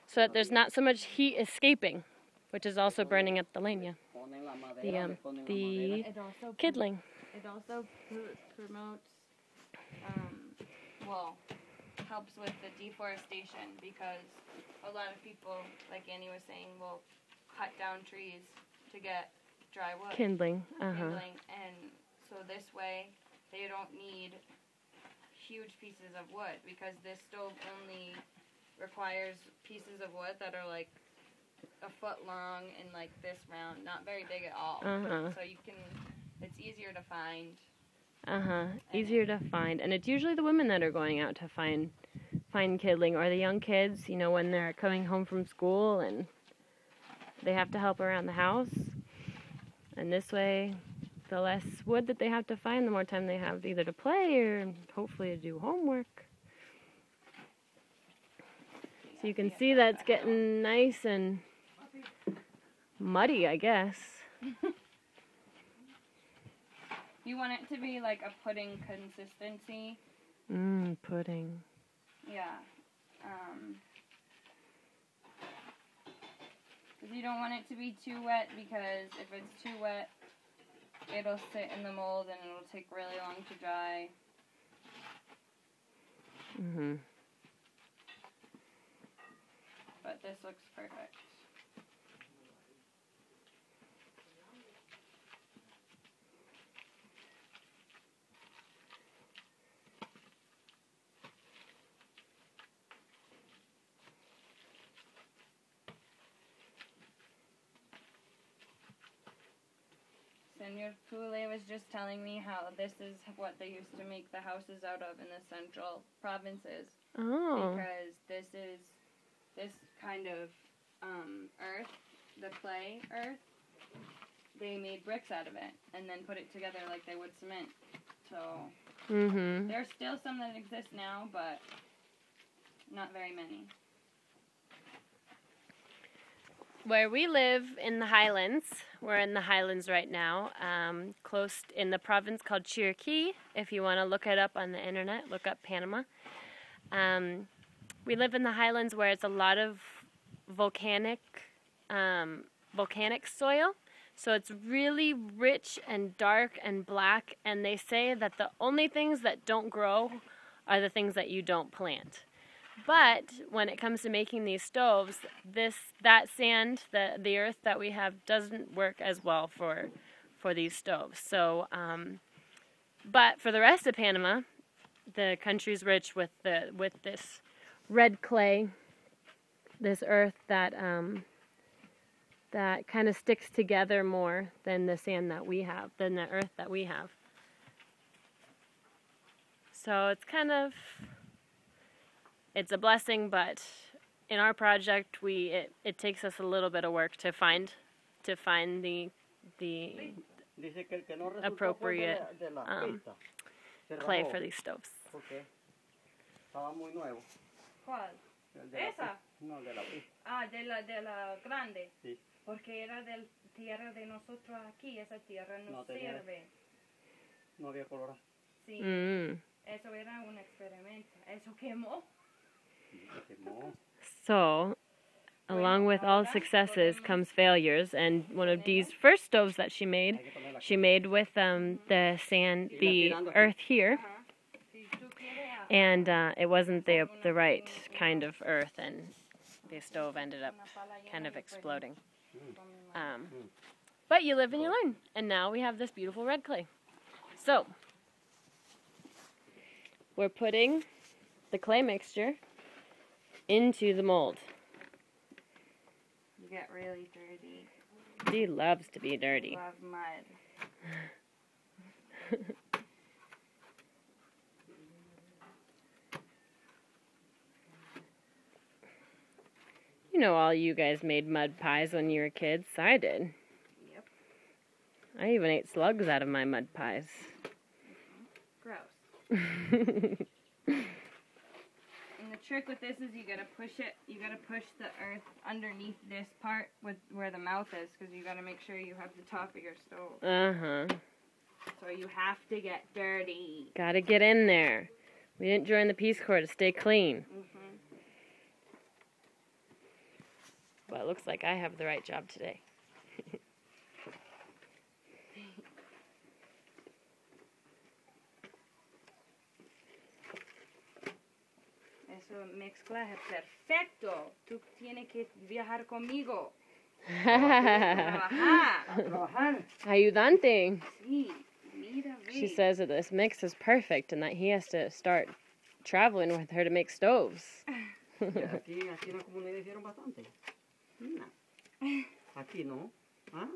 so that there's not so much heat escaping, which is also burning up the leña, the kindling. It also promotes, well, helps with the deforestation, because a lot of people, like Annie was saying, will cut down trees to get dry wood. Kindling. Kindling. And so this way they don't need huge pieces of wood, because this stove only requires pieces of wood that are like a foot long and like this round, not very big at all. So you can, it's easier to find. Easier to find, and it's usually the women that are going out to find kindling, or the young kids, you know, when they're coming home from school and they have to help around the house. And this way, the less wood that they have to find, the more time they have either to play or hopefully to do homework. So you can see that it's getting nice and muddy, I guess. You want it to be like a pudding consistency. Pudding. Yeah. Because you don't want it to be too wet, because if it's too wet, it'll sit in the mold and it'll take really long to dry. But this looks perfect. Senor Pule was just telling me how this is what they used to make the houses out of in the central provinces. Oh. Because this kind of earth, the clay earth, they made bricks out of it and then put it together like they would cement. So there's still some that exist now, but not very many. Where we live in the Highlands, we're in the Highlands right now, close in the province called Chiriquí. If you want to look it up on the internet, look up Panama. We live in the Highlands where it's a lot of volcanic soil. So it's really rich and dark and black, and they say that the only things that don't grow are the things that you don't plant. But when it comes to making these stoves, that sand, the earth that we have, doesn't work as well for these stoves. So, but for the rest of Panama, the country's rich with this red clay, this earth that kind of sticks together more than the sand that we have, than the earth that we have. So it's kind of, it's a blessing, but in our project, it takes us a little bit of work to find the appropriate clay for these stoves. ¿Cuál? ¿Esa? No, de la de la grande. Sí. Porque era de tierra de nosotros aquí, esa tierra no sirve. No había color. Sí. Eso era un experimento. Eso quemó. So, along with all successes comes failures, and one of Dee's first stoves that she made with the sand, the earth here, and it wasn't the right kind of earth, and the stove ended up kind of exploding. But you live and you learn, and now we have this beautiful red clay. So, we're putting the clay mixture into the mold. You get really dirty. Dee loves to be dirty. I love mud. You know, all you guys made mud pies when you were kids. I did. Yep. I even ate slugs out of my mud pies. Gross. And the trick with this is you gotta push the earth underneath this part where the mouth is, because you gotta make sure you have the top of your stove. So you have to get dirty. Gotta get in there. We didn't join the Peace Corps to stay clean. Well, it looks like I have the right job today. Eso mezcla es perfecto. Tú tienes que viajar conmigo. Trabajar. Ayudante. Sí, mira, She ve. says that this mix is perfect and that he has to start traveling with her to make stoves. Aquí en la comunidad hicieron bastante. No. Aquí no. ¿Ah?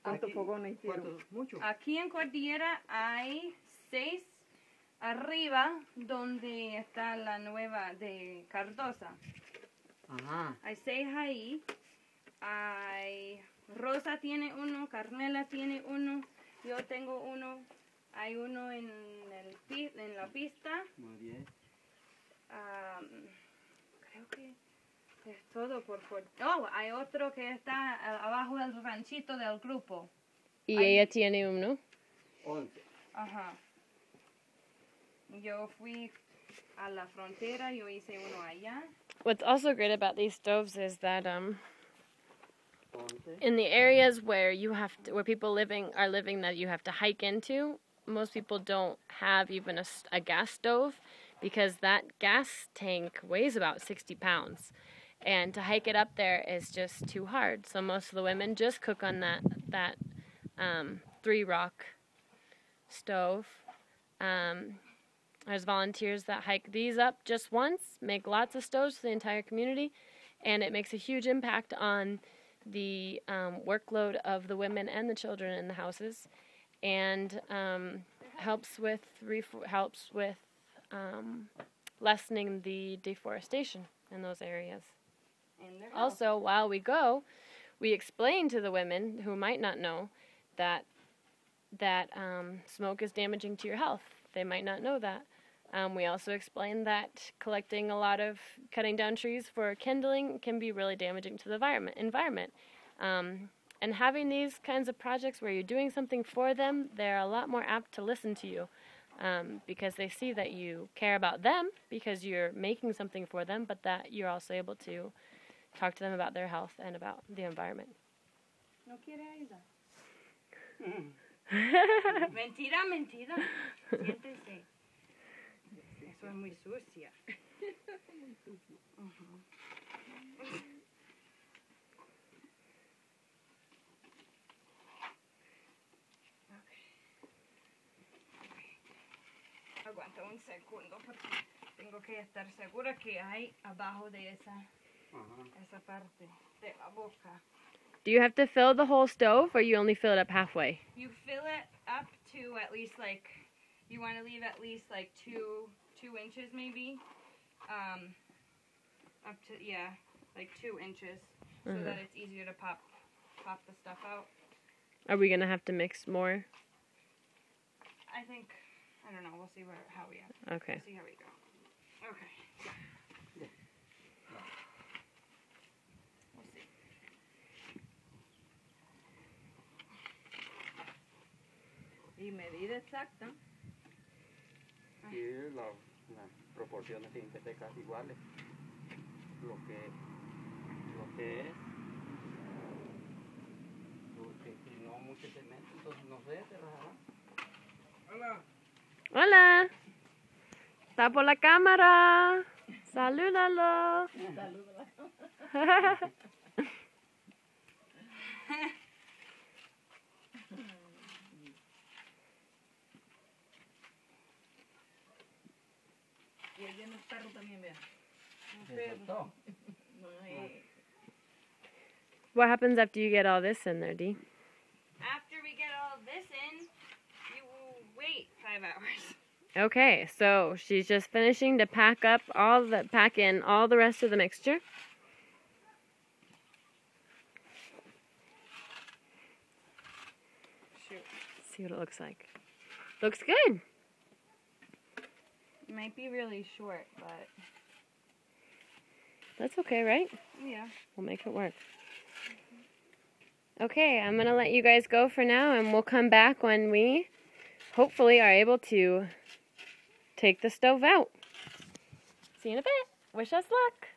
¿Cuántos Aquí, fogones hicieron? ¿cuántos? Muchos. Aquí en Cordillera hay 6 arriba donde está la nueva de Cardosa. Ajá. Hay 6 ahí. Hay Rosa tiene uno, Carmela tiene uno, yo tengo uno. Hay uno en la pista. Muy bien. Creo que es todo por... Oh, hay otro que está abajo del ranchito del grupo. Y Ay. ella tiene uno. 11. Ajá. Yo fui a la frontera, yo hice uno allá. What's also great about these stoves is that 11. in the areas where where people are living that you have to hike into, most people don't have even a gas stove because that gas tank weighs about 60 pounds. And to hike it up there is just too hard. So most of the women just cook on that 3-rock stove. There's volunteers that hike these up just once, make lots of stoves for the entire community, and it makes a huge impact on the workload of the women and the children in the houses, and helps with lessening the deforestation in those areas. En their house. Also, while we go, we explain to the women who might not know that smoke is damaging to your health. They might not know that. We also explain that cutting down trees for kindling can be really damaging to the environment. And having these kinds of projects where you're doing something for them, they're a lot more apt to listen to you because they see that you care about them because you're making something for them, but that you're also able to talk to them about their health and about the environment. ¿No quiere ayudar? Mentira, mentira. Siéntese. Eso es muy sucia. Aguanta un segundo porque tengo que estar segura que hay abajo de esa parte de la boca. Do you have to fill the whole stove or you only fill it up halfway? You fill it up to at least you want to leave at least 2 inches maybe. Up to 2 inches so that it's easier to pop the stuff out. Are we going to have to mix more? I don't know, we'll see how we are. Okay. We'll see how we go. Okay. We'll see. Y medida exacta. Y las proporciones tienen que ser casi iguales. Lo que es. Porque si no mucho cemento, entonces no sé, se rajará. Hola. Hola. Está por la cámara. Salúdalo. Y ahí viene el perro también, vea. Se soltó. What happens after you get all this in there, Dee? After we get all this in, you will wait 5 hours. Okay, so she's just finishing to pack in all the rest of the mixture. Shoot. See what it looks like. Looks good. It might be really short, but That's okay, right? yeah. We'll make it work. Okay, I'm going to let you guys go for now, and we'll come back when we hopefully are able to take the stove out. See you in a bit. Wish us luck.